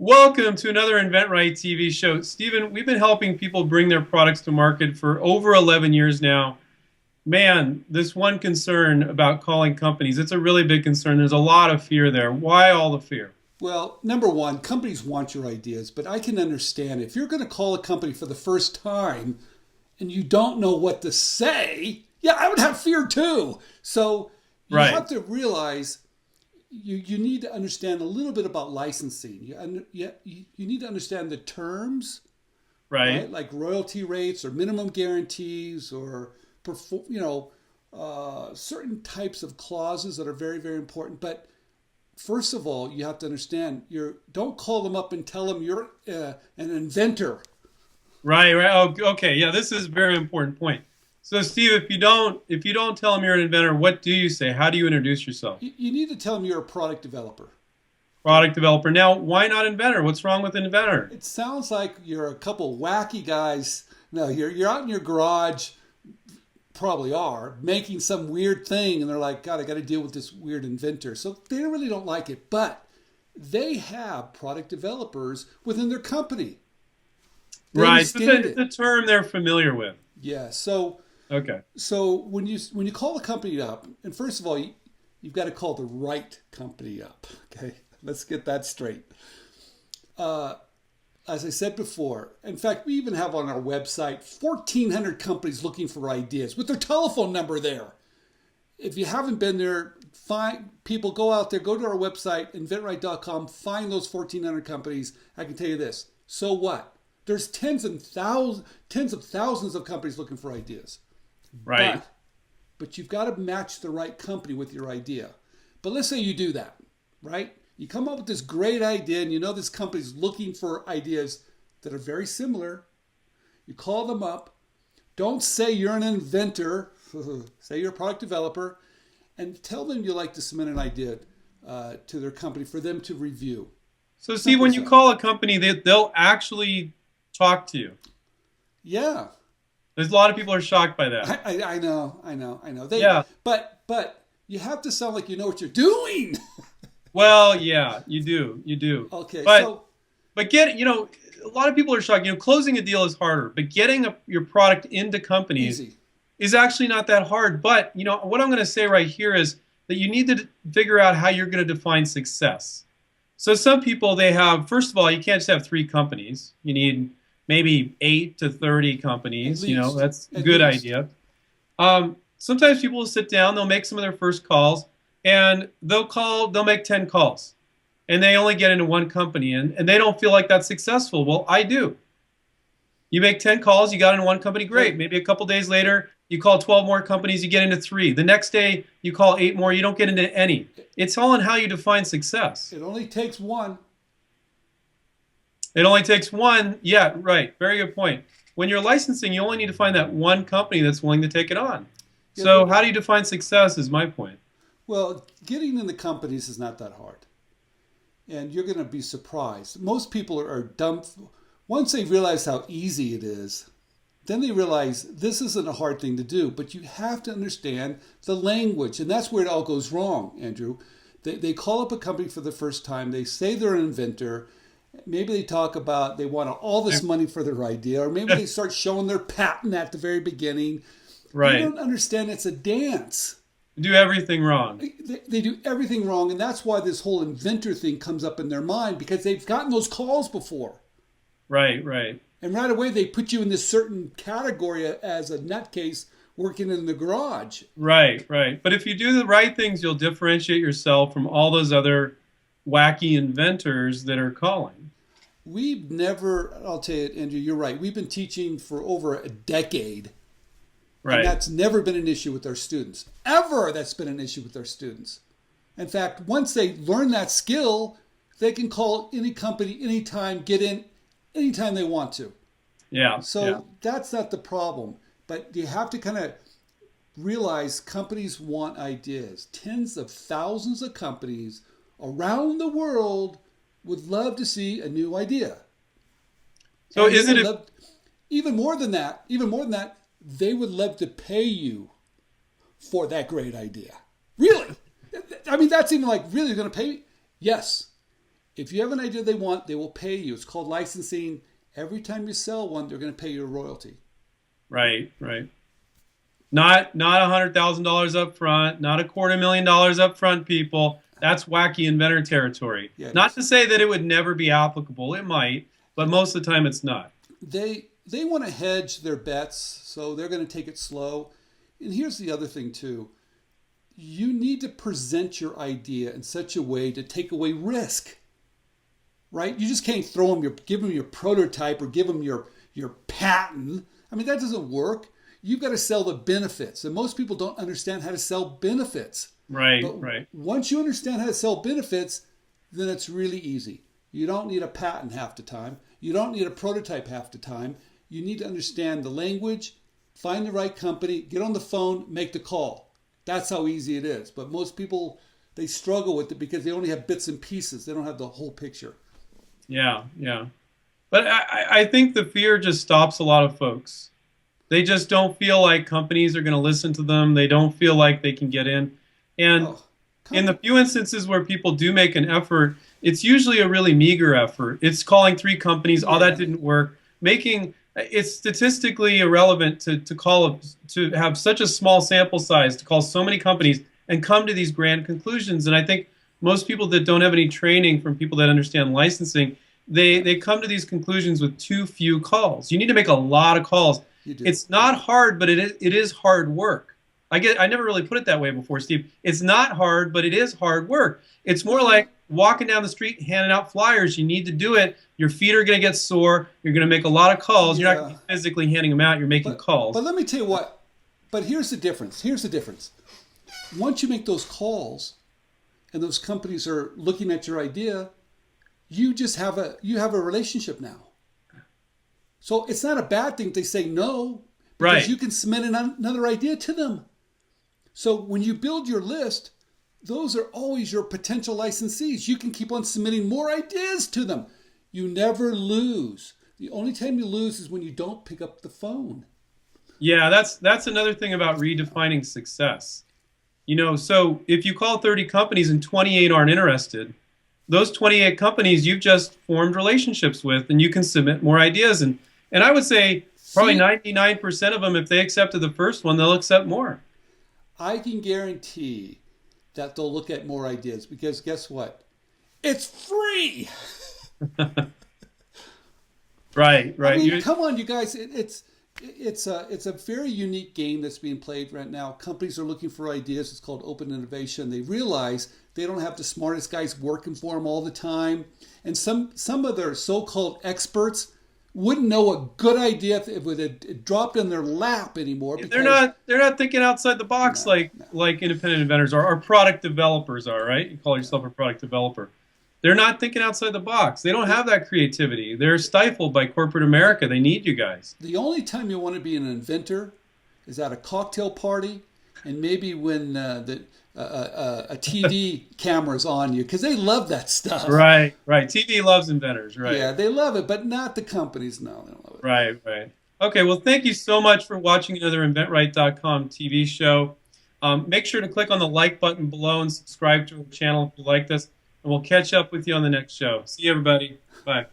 Welcome to another inventRight TV show. Stephen, we've been helping people bring their products to market for over 11 years now. Man, this one concern about calling companies, it's a really big concern. There's a lot of fear there. Why all the fear? Well, number one, companies want your ideas, but I can understand if you're going to call a company for the first time and you don't know what to say, yeah, I would have fear too. So you Right, have to realize you need to understand a little bit about licensing. You need to understand the terms, right. right? Like royalty rates or minimum guarantees or certain types of clauses that are very, very important. But first of all, you have to understand don't call them up and tell them you're an inventor. Right. Oh, okay. Yeah, this is a very important point. So, Steve, if you don't tell them you're an inventor, what do you say? How do you introduce yourself? You need to tell them you're a product developer. Product developer. Now, why not inventor? What's wrong with inventor? It sounds like you're a couple wacky guys. No, you're out in your garage, probably are, making some weird thing, and they're like, God, I got to deal with this weird inventor. So they really don't like it, but they have product developers within their company. They Right. So understand it's it. a term they're familiar with. Yeah. So Okay. so when you call a company up, and first of all, you've got to call the right company up. Okay, let's get that straight. Uh, as I said before, in fact, we even have on our website 1,400 companies looking for ideas with their telephone number there. If you haven't been there, find people, go out there, go to our website, inventright.com, find those 1,400 companies. I can tell you this. So what? There's tens of thousands of companies looking for ideas. Right. But you've got to match the right company with your idea. But let's say you do that, right? You come up with this great idea and you know this company's looking for ideas that are very similar. You call them up. Don't say you're an inventor. Say you're a product developer. And tell them you like to submit an idea to their company for them to review. So, Steve, Simple when as you that. call a company, they'll actually talk to you. Yeah. There's a lot of people are shocked by that. I know. Yeah. But you have to sound like you know what you're doing. Well, yeah, you do. Okay, But so a lot of people are shocked. Closing a deal is harder, but getting your product into companies easy. is actually not that hard. But what I'm going to say right here is that you need to figure out how you're going to define success. So some people, they have, first of all, you can't just have 3 companies. You need maybe 8 to 30 companies. At least. That's a At good least. idea. Sometimes people will sit down, they'll make some of their first calls, and they'll make 10 calls, and they only get into one company, and they don't feel like that's successful. Well, I do. You make 10 calls, you got into one company, great. Right. Maybe a couple days later, you call 12 more companies, you get into 3. The next day, you call 8 more, you don't get into any. It's all in how you define success. It only takes one. It only takes one. Yeah, right. Very good point. When you're licensing, you only need to find that one company that's willing to take it on. Yeah, So how do you define success is my point. well, getting into companies is not that hard. And you're going to be surprised. Most people are dumb. Once they realize how easy it is, then they realize this isn't a hard thing to do. But you have to understand the language. And that's where it all goes wrong, Andrew. They call up a company for the first time. They say they're an inventor. Maybe they talk about they want all this money for their idea. Or maybe they start showing their patent at the very beginning. They Right. don't understand it's a dance. Do everything wrong. They do everything wrong, and that's why this whole inventor thing comes up in their mind because they've gotten those calls before. Right, right. And right away, they put you in this certain category as a nutcase working in the garage. Right, right. But if you do the right things, you'll differentiate yourself from all those other wacky inventors that are calling. We've never, I'll tell you, Andrew, you're right. We've been teaching for over a decade, and Right. that's never been an issue with our students. Ever that's been an issue with our students. In fact, once they learn that skill, they can call any company anytime, get in anytime they want to. Yeah. So yeah. that's not the problem. But you have to kind of realize companies want ideas. Tens of thousands of companies around the world would love to see a new idea. So And they is it would a, love, even more than that, they would love to pay you for that great idea. Really? I mean, that's even like, really going to pay me? Yes. If you have an idea they want, they will pay you. It's called licensing. Every time you sell one, they're going to pay you a royalty. Right, right. Not $100,000 up front, not $250,000 up front, people. That's wacky inventor territory. Yeah, not to say that it would never be applicable. It might, but most of the time it's not. They want to hedge their bets, so they're going to take it slow. And here's the other thing too. You need to present your idea in such a way to take away risk. Right? You just can't give them your prototype or give them your patent. I mean, that doesn't work. You've got to sell the benefits. And most people don't understand how to sell benefits. Right, but right. Once you understand how to sell benefits, then it's really easy. You don't need a patent half the time. You don't need a prototype half the time. You need to understand the language, find the right company, get on the phone, make the call. That's how easy it is. But most people, they struggle with it because they only have bits and pieces. They don't have the whole picture. Yeah, yeah. But I think the fear just stops a lot of folks. They just don't feel like companies are going to listen to them. They don't feel like they can get in. And in the few instances where people do make an effort, it's usually a really meager effort. It's calling 3 companies. Oh, that didn't work. It's statistically irrelevant to have such a small sample size, to call so many companies and come to these grand conclusions. And I think most people that don't have any training from people that understand licensing, they come to these conclusions with too few calls. You need to make a lot of calls. It's not hard, but it is hard work. I never really put it that way before, Steve. It's not hard, but it is hard work. It's more like walking down the street, handing out flyers. You need to do it. Your feet are going to get sore. You're going to make a lot of calls. You're not going to be physically handing them out. You're making calls. But let me tell you what. But here's the difference. Once you make those calls, and those companies are looking at your idea, you have a relationship now. So it's not a bad thing if they say no, because you can submit another idea to them. So when you build your list, those are always your potential licensees. You can keep on submitting more ideas to them. You never lose. The only time you lose is when you don't pick up the phone. Yeah, that's another thing about redefining success. So if you call 30 companies and 28 aren't interested, those 28 companies you've just formed relationships with, and you can submit more ideas. And I would say probably 99% of them, if they accepted the first one, they'll accept more. I can guarantee that they'll look at more ideas because guess what? It's free. Right. I mean, come on, you guys. It's a very unique game that's being played right now. Companies are looking for ideas. It's called open innovation. They realize they don't have the smartest guys working for them all the time. And some of their so-called experts wouldn't know a good idea if it would have dropped in their lap anymore. They're not thinking outside the box like independent inventors are, or product developers are, right? You call yourself a product developer. They're not thinking outside the box. They don't have that creativity. They're stifled by corporate America. They need you guys. The only time you want to be an inventor is at a cocktail party and maybe when a TV camera's on you, because they love that stuff. Right. TV loves inventors, right? Yeah, they love it, but not the companies. No, they don't love it. Right. Okay, well, thank you so much for watching another inventRight.com TV show. Make sure to click on the like button below and subscribe to our channel if you like this. And we'll catch up with you on the next show. See you, everybody. Bye.